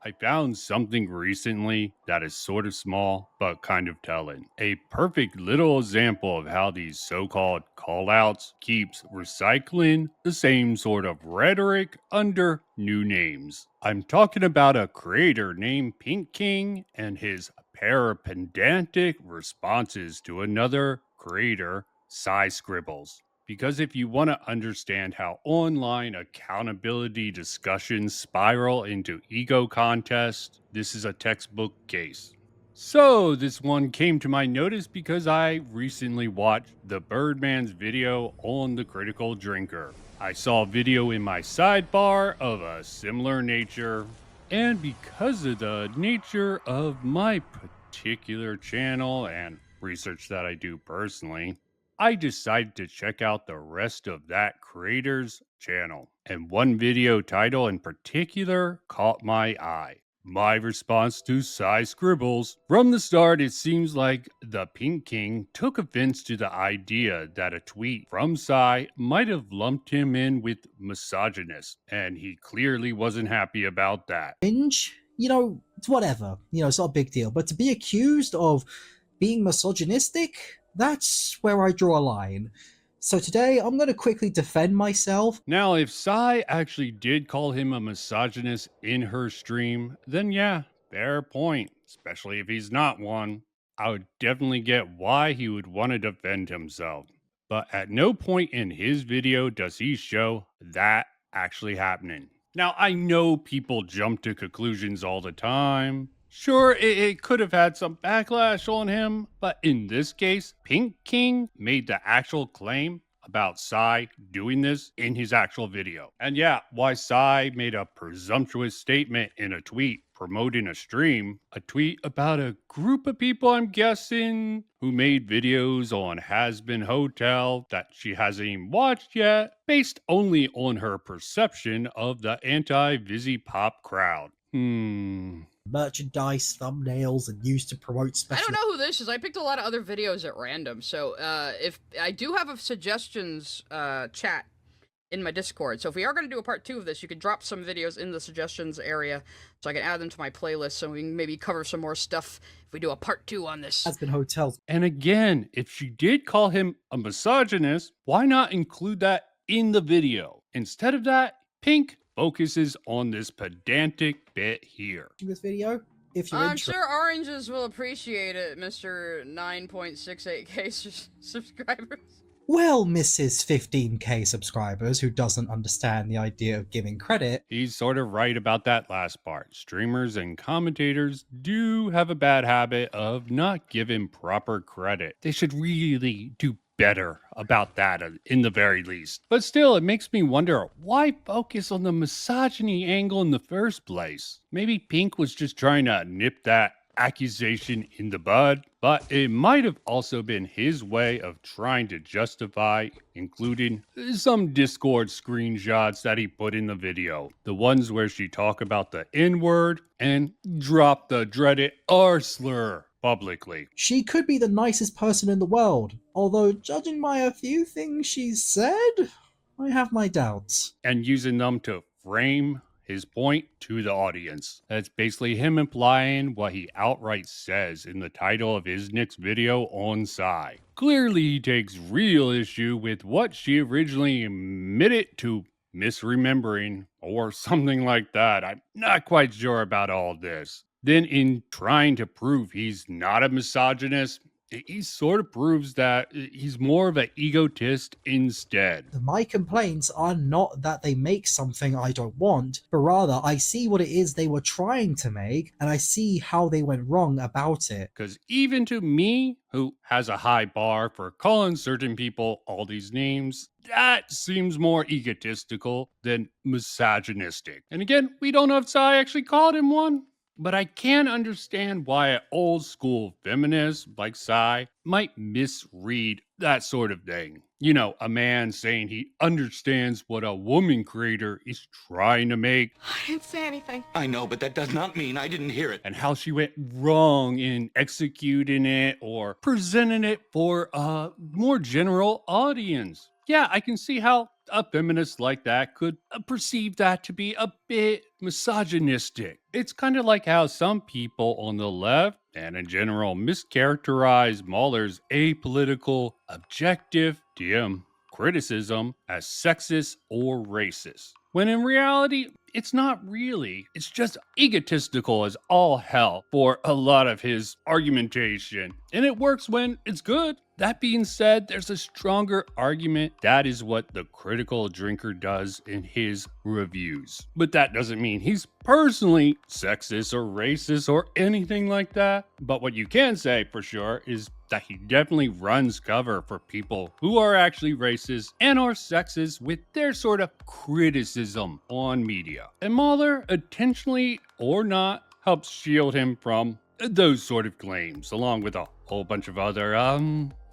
I found something recently that is sort of small, but kind of telling. A perfect little example of how these so-called callouts keeps recycling the same sort of rhetoric under new names. I'm talking about a creator named Pink King and his parapedantic responses to another creator, Sai Scribbles. Because if you want to understand how online accountability discussions spiral into ego contests, this is a textbook case. So, this one came to my notice because I recently watched the Birdman's video on the critical drinker. I saw a video in my sidebar of a similar nature, and because of the nature of my particular channel and research that I do personally, I decided to check out the rest of that creator's channel. And one video title in particular caught my eye. My response to Sai Scribbles. From the start, it seems like the Pink King took offense to the idea that a tweet from Sai might have lumped him in with misogynist, and he clearly wasn't happy about that. Cringe, it's whatever. It's not a big deal. But to be accused of being misogynistic, that's where I draw a line. So today, I'm going to quickly defend myself. Now, if Sai actually did call him a misogynist in her stream, then yeah, fair point, especially if he's not one. I would definitely get why he would want to defend himself. But at no point in his video does he show that actually happening. Now, I know people jump to conclusions all the time. Sure, it could have had some backlash on him, but in this case, Pink King made the actual claim about Sai doing this in his actual video. And yeah, why Sai made a presumptuous statement in a tweet promoting a stream, a tweet about a group of people, I'm guessing, who made videos on Has Been Hotel that she hasn't even watched yet, based only on her perception of the anti-Vivziepop crowd. Merchandise, thumbnails, and used to promote special. I don't know who this is. I picked a lot of other videos at random. So if I do have a suggestions chat in my Discord. So if we are going to do a part 2 of this, you could drop some videos in the suggestions area so I can add them to my playlist so we can maybe cover some more stuff if we do a part 2 on this. Has Been Hotels. And again, if she did call him a misogynist, why not include that in the video? Instead of that, Pink focuses on this pedantic bit here. This video, if you're I'm interested. sure oranges will appreciate it, Mr. 9.68k subscribers. Well, Mrs. 15k subscribers who doesn't understand the idea of giving credit. He's sort of right about that last part. Streamers and commentators do have a bad habit of not giving proper credit. They should really do better about that in the very least. But still, it makes me wonder, why focus on the misogyny angle in the first place? Maybe Pink was just trying to nip that accusation in the bud, but it might have also been his way of trying to justify including some Discord screenshots that he put in the video. The ones where she talked about the N-word and dropped the dreaded R slur publicly. She could be the nicest person in the world, although judging by a few things she's said, I have my doubts. And using them to frame his point to the audience. That's basically him implying what he outright says in the title of his next video on Sai. Clearly, he takes real issue with what she originally admitted to misremembering or something like that. I'm not quite sure about all this. Then in trying to prove he's not a misogynist, he sort of proves that he's more of an egotist instead. My complaints are not that they make something I don't want, but rather I see what it is they were trying to make, and I see how they went wrong about it. Because even to me, who has a high bar for calling certain people all these names, that seems more egotistical than misogynistic. And again, we don't know if Sai actually called him one. But I can understand why an old school feminist like Sai might misread that sort of thing. You know, a man saying he understands what a woman creator is trying to make. I didn't say anything. I know, but that does not mean I didn't hear it. And how she went wrong in executing it or presenting it for a more general audience. Yeah, I can see how a feminist like that could perceive that to be a bit misogynistic. It's kind of like how some people on the left and in general mischaracterize Mauler's apolitical, objective DM criticism as sexist or racist. When in reality, it's not really. It's just egotistical as all hell for a lot of his argumentation. And it works when it's good. That being said, there's a stronger argument that is what the critical drinker does in his reviews. But that doesn't mean he's personally sexist or racist or anything like that. But what you can say for sure is that he definitely runs cover for people who are actually racist and are sexist with their sort of criticism on media. And Mauler, intentionally or not, helps shield him from those sort of claims, along with a whole bunch of other,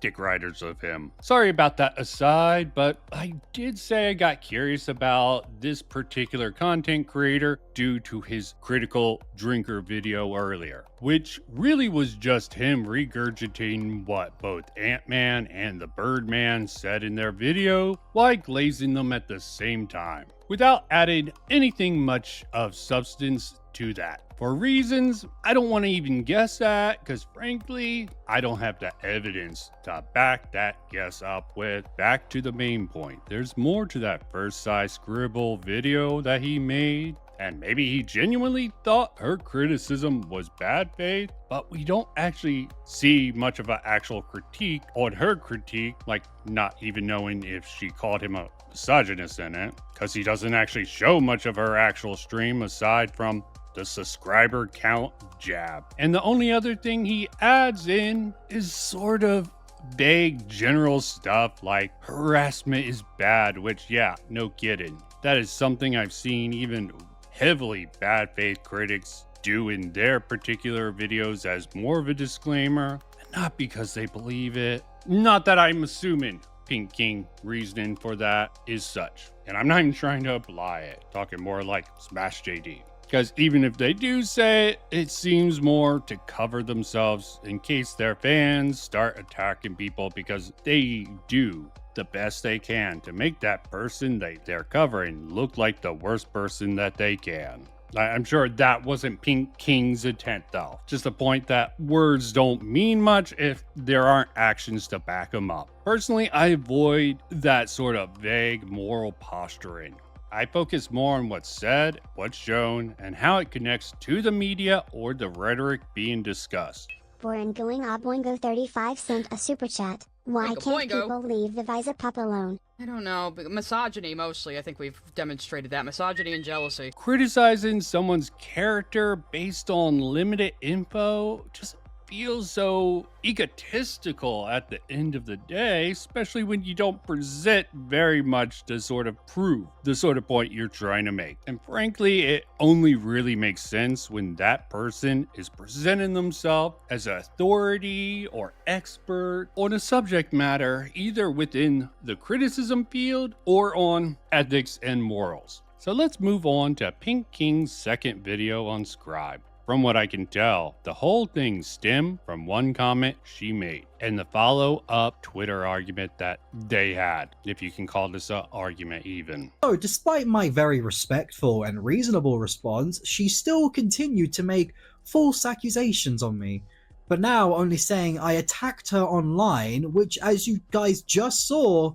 dick riders of him. Sorry about that aside, but I did say I got curious about this particular content creator due to his critical drinker video earlier, which really was just him regurgitating what both Ant-Man and the Birdman said in their video, while glazing them at the same time, without adding anything much of substance to that. For reasons I don't want to even guess at, because frankly, I don't have the evidence to back that guess up with. Back to the main point. There's more to that first Sai Scribble video that he made, and maybe he genuinely thought her criticism was bad faith, but we don't actually see much of an actual critique on her critique, like not even knowing if she called him a misogynist in it, because he doesn't actually show much of her actual stream aside from the subscriber count jab. And the only other thing he adds in is sort of vague general stuff like harassment is bad, which yeah, no kidding. That is something I've seen even heavily bad faith critics do in their particular videos as more of a disclaimer, and not because they believe it. Not that I'm assuming Pink King reasoning for that is such. And I'm not even trying to apply it, talking more like Smash JD. Because even if they do say it, it seems more to cover themselves in case their fans start attacking people, because they do the best they can to make that person they're covering look like the worst person that they can. I'm sure that wasn't Pink King's intent though. Just a point that words don't mean much if there aren't actions to back them up. Personally, I avoid that sort of vague moral posturing. I focus more on what's said, what's shown, and how it connects to the media or the rhetoric being discussed. Boring going Boingo 35 sent a super chat. Why Boingo, can't boingo. people leave the Vivziepop alone? I don't know, but misogyny mostly. I think we've demonstrated that. Misogyny and jealousy. Criticizing someone's character based on limited info just feels so egotistical at the end of the day, especially when you don't present very much to sort of prove the sort of point you're trying to make. And frankly, it only really makes sense when that person is presenting themselves as an authority or expert on a subject matter, either within the criticism field or on ethics and morals. So let's move on to Pink King's second video on Scribe. From what I can tell, the whole thing stemmed from one comment she made and the follow-up Twitter argument that they had, if you can call this an argument even. So, despite my very respectful and reasonable response, she still continued to make false accusations on me. But now only saying I attacked her online, which, as you guys just saw,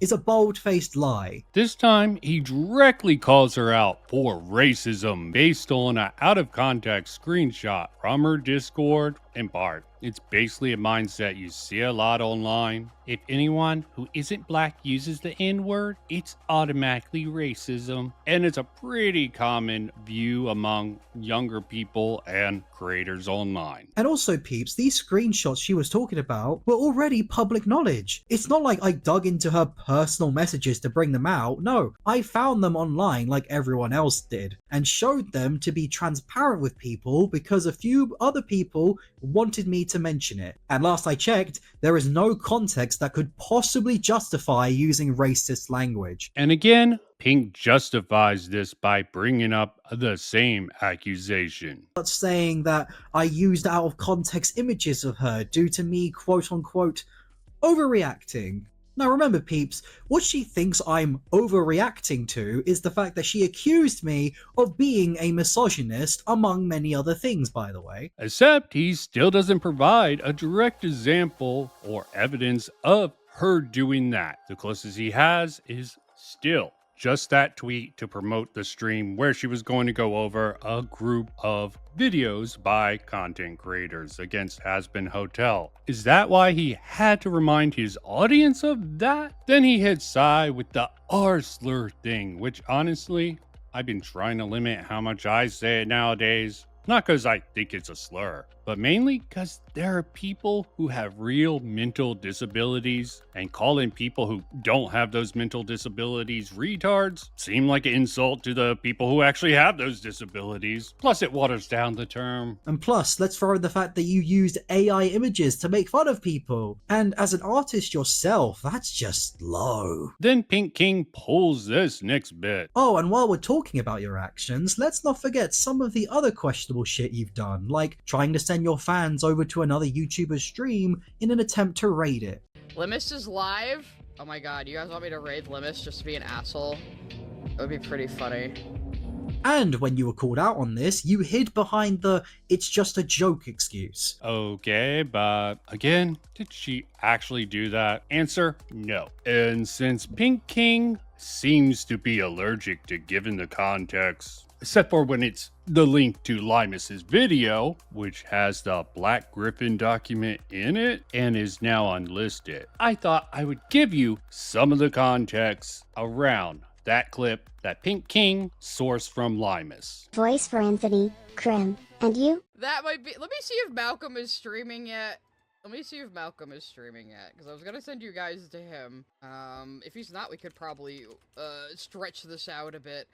is a bold-faced lie. This time, he directly calls her out for racism based on an out-of-context screenshot from her Discord. In part, it's basically a mindset you see a lot online. If anyone who isn't black uses the N-word, it's automatically racism. And it's a pretty common view among younger people and creators online. And also, peeps, these screenshots she was talking about were already public knowledge. It's not like I dug into her personal messages to bring them out. No, I found them online like everyone else did, and showed them to be transparent with people because a few other people wanted me to mention it. And last I checked, there is no context that could possibly justify using racist language. And again, Pink justifies this by bringing up the same accusation. But saying that I used out of context images of her due to me quote unquote overreacting. Now remember, peeps, what she thinks I'm overreacting to is the fact that she accused me of being a misogynist, among many other things, by the way. Except he still doesn't provide a direct example or evidence of her doing that. The closest he has is still just that tweet to promote the stream where she was going to go over a group of videos by content creators against Hasbin Hotel. Is that why he had to remind his audience of that? Then he hit Sai with the R slur thing, which honestly, I've been trying to limit how much I say it nowadays. Not because I think it's a slur, but mainly because there are people who have real mental disabilities, and calling people who don't have those mental disabilities retards seem like an insult to the people who actually have those disabilities. Plus, it waters down the term. And plus, let's throw in the fact that you used AI images to make fun of people. And as an artist yourself, that's just low. Then Pink King pulls this next bit. Oh, and while we're talking about your actions, let's not forget some of the other questionable shit you've done, like trying to send your fans over to another YouTuber's stream in an attempt to raid it. Limus is live? Oh my god, you guys want me to raid Limus just to be an asshole? That would be pretty funny. And when you were called out on this, you hid behind the "it's just a joke" excuse. Okay, but again, did she actually do that? Answer, no. And since Pink King seems to be allergic to giving the context, except for when it's the link to Limus's video, which has the Black Griffin document in it and is now unlisted, I thought I would give you some of the context around that clip that Pink King sourced from Limus. Voice for Anthony, Krim, and you? That might be. Let me see if Malcolm is streaming yet. Because I was gonna send you guys to him. If he's not, we could probably stretch this out a bit.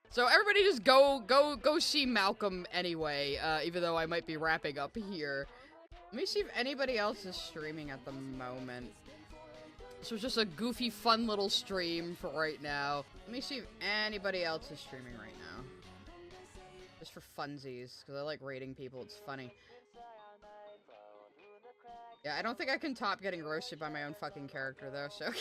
So everybody just go see Malcolm anyway, even though I might be wrapping up here. Let me see if anybody else is streaming at the moment. This was just a goofy, fun little stream for right now. Let me see if anybody else is streaming right now. Just for funsies, because I like rating people, it's funny. Yeah, I don't think I can top getting roasted by my own fucking character, though, so...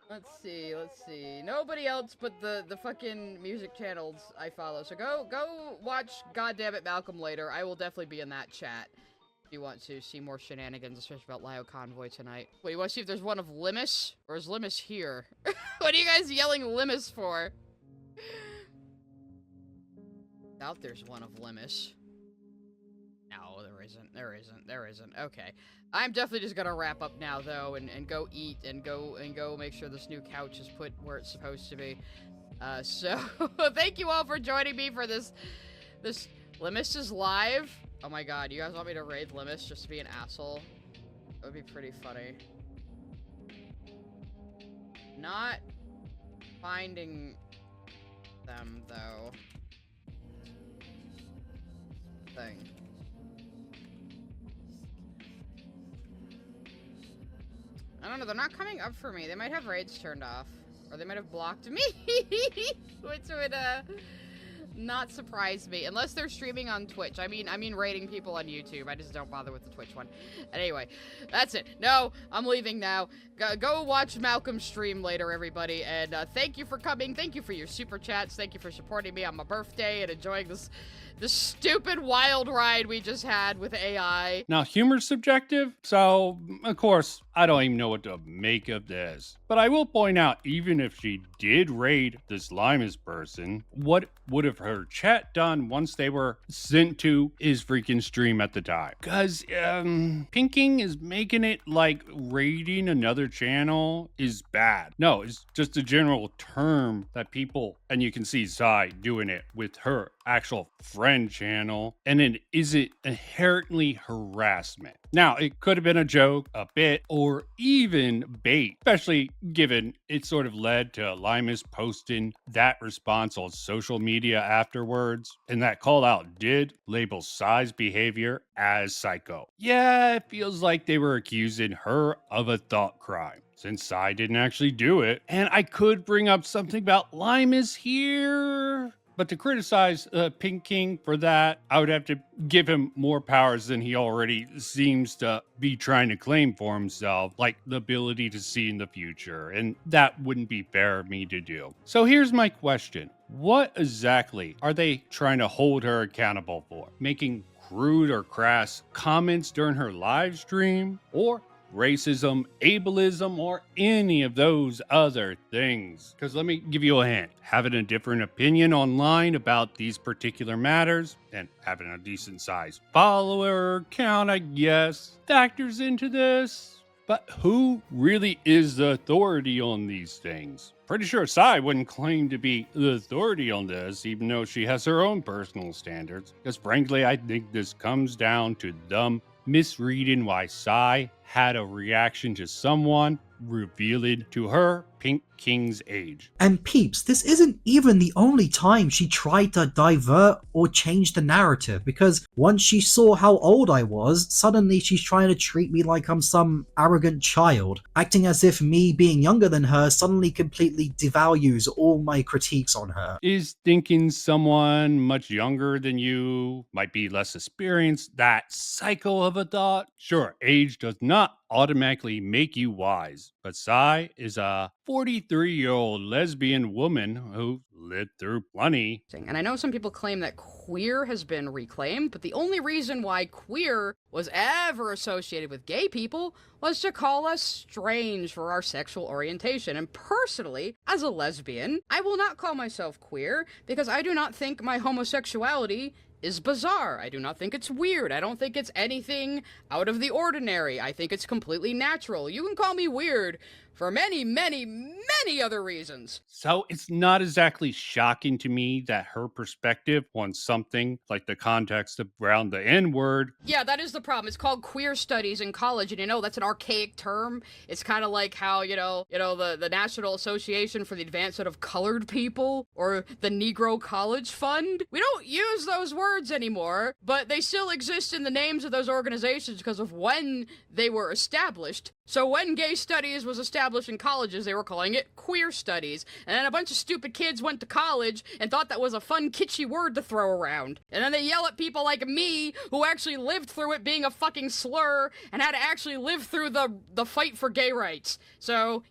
Let's see. Nobody else but the fucking music channels I follow. So go watch Goddammit Malcolm later. I will definitely be in that chat. If you want to see more shenanigans, especially about Lio Convoy tonight. Wait, you want to see if there's one of Limus? Or is Limus here? What are you guys yelling Limus for? Doubt there's one of Limus. No, there isn't. Okay. I'm definitely just gonna wrap up now, though, and go eat, and go make sure this new couch is put where it's supposed to be. So, thank you all for joining me for this Limus is live. Oh my god, you guys want me to raid Limus just to be an asshole? That would be pretty funny. Not finding them, though. Thing. I don't know, they're not coming up for me. They might have raids turned off. Or they might have blocked me. Which would, not surprise me. Unless they're streaming on Twitch. I mean raiding people on YouTube. I just don't bother with the Twitch one. Anyway, that's it. No, I'm leaving now. Go watch Malcolm's stream later, everybody. And thank you for coming. Thank you for your super chats. Thank you for supporting me on my birthday and enjoying this stupid wild ride we just had with AI. Now, humor's subjective, so, of course, I don't even know what to make of this. But I will point out, even if she did raid this Limus person, what would have her chat done once they were sent to his freaking stream at the time? Because, Pinking is making it like raiding another channel is bad. No, it's just a general term that people, and you can see Sai doing it with her actual friend channel, and it isn't inherently harassment. Now, it could have been a joke, a bit, or even bait, especially given it sort of led to Limus posting that response on social media afterwards, and that call out did label Sai's behavior as psycho. Yeah, it feels like they were accusing her of a thought crime, since Sai didn't actually do it. And I could bring up something about Limus here, But to criticize Pink King for that, I would have to give him more powers than he already seems to be trying to claim for himself, like the ability to see in the future, and that wouldn't be fair of me to do. So here's my question. What exactly are they trying to hold her accountable for? Making crude or crass comments during her live stream? Or racism, ableism, or any of those other things? Because let me give you a hint. Having a different opinion online about these particular matters and having a decent sized follower count, I guess, factors into this. But who really is the authority on these things? Pretty sure Sai wouldn't claim to be the authority on this, even though she has her own personal standards. Because frankly, I think this comes down to them misreading why Sai had a reaction to someone revealing to her Pink King's age. And peeps, this isn't even the only time she tried to divert or change the narrative, because once she saw how old I was, suddenly she's trying to treat me like I'm some arrogant child, acting as if me being younger than her suddenly completely devalues all my critiques on her. Is thinking someone much younger than you might be less experienced that cycle of a thought? Sure, age does not automatically make you wise, but Sai is a 43-year-old lesbian woman who lived through plenty. And I know some people claim that queer has been reclaimed, but the only reason why queer was ever associated with gay people was to call us strange for our sexual orientation. And personally, as a lesbian, I will not call myself queer because I do not think my homosexuality is bizarre. I do not think it's weird. I don't think it's anything out of the ordinary. I think it's completely natural. You can call me weird for many, many, many other reasons. So it's not exactly shocking to me that her perspective on something like the context around the N-word. Yeah, that is the problem. It's called queer studies in college, and that's an archaic term. It's kind of like how, the National Association for the Advancement of Colored People, or the Negro College Fund. We don't use those words anymore, but they still exist in the names of those organizations because of when they were established. So when gay studies was established in colleges, they were calling it queer studies. And then a bunch of stupid kids went to college and thought that was a fun, kitschy word to throw around. And then they yell at people like me, who actually lived through it being a fucking slur and had to actually live through the fight for gay rights. So,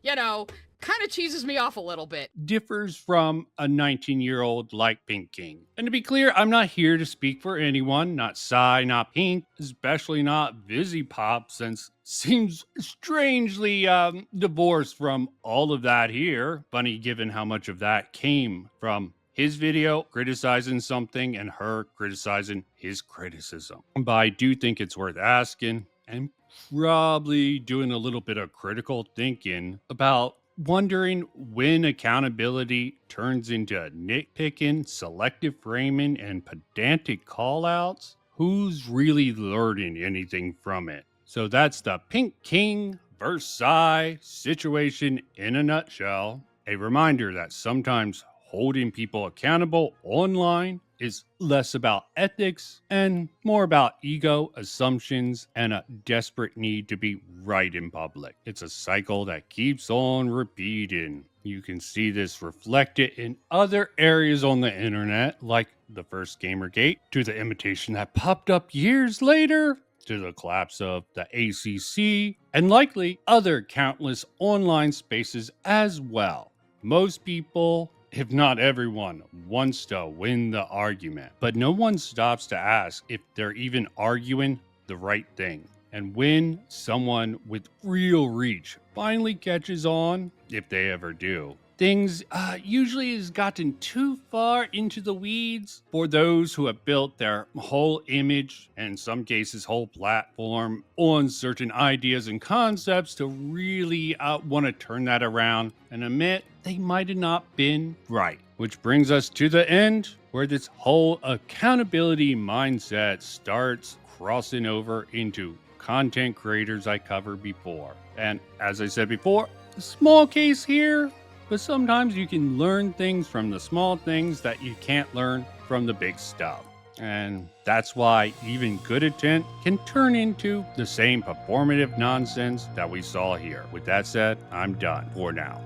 kind of cheeses me off a little bit. Differs from a 19-year-old like Pink King. And to be clear, I'm not here to speak for anyone, not Sai, not Pink, especially not Vivziepop, since seems strangely divorced from all of that here. Funny given how much of that came from his video criticizing something and her criticizing his criticism. But I do think it's worth asking and probably doing a little bit of critical thinking about wondering when accountability turns into nitpicking, selective framing, and pedantic callouts. Who's really learning anything from it? So that's the Pink King versus Sai situation in a nutshell. A reminder that sometimes holding people accountable online is less about ethics and more about ego, assumptions, and a desperate need to be right in public. It's a cycle that keeps on repeating. You can see this reflected in other areas on the internet, like the first Gamergate, to the imitation that popped up years later, to the collapse of the ACC, and likely other countless online spaces as well. Most people, if not everyone, wants to win the argument, but no one stops to ask if they're even arguing the right thing. And when someone with real reach finally catches on, if they ever do, things usually has gotten too far into the weeds for those who have built their whole image, and in some cases whole platform, on certain ideas and concepts to really want to turn that around and admit they might have not been right. Which brings us to the end, where this whole accountability mindset starts crossing over into content creators I covered before. And as I said before, a small case here, but sometimes you can learn things from the small things that you can't learn from the big stuff. And that's why even good intent can turn into the same performative nonsense that we saw here. With that said, I'm done for now.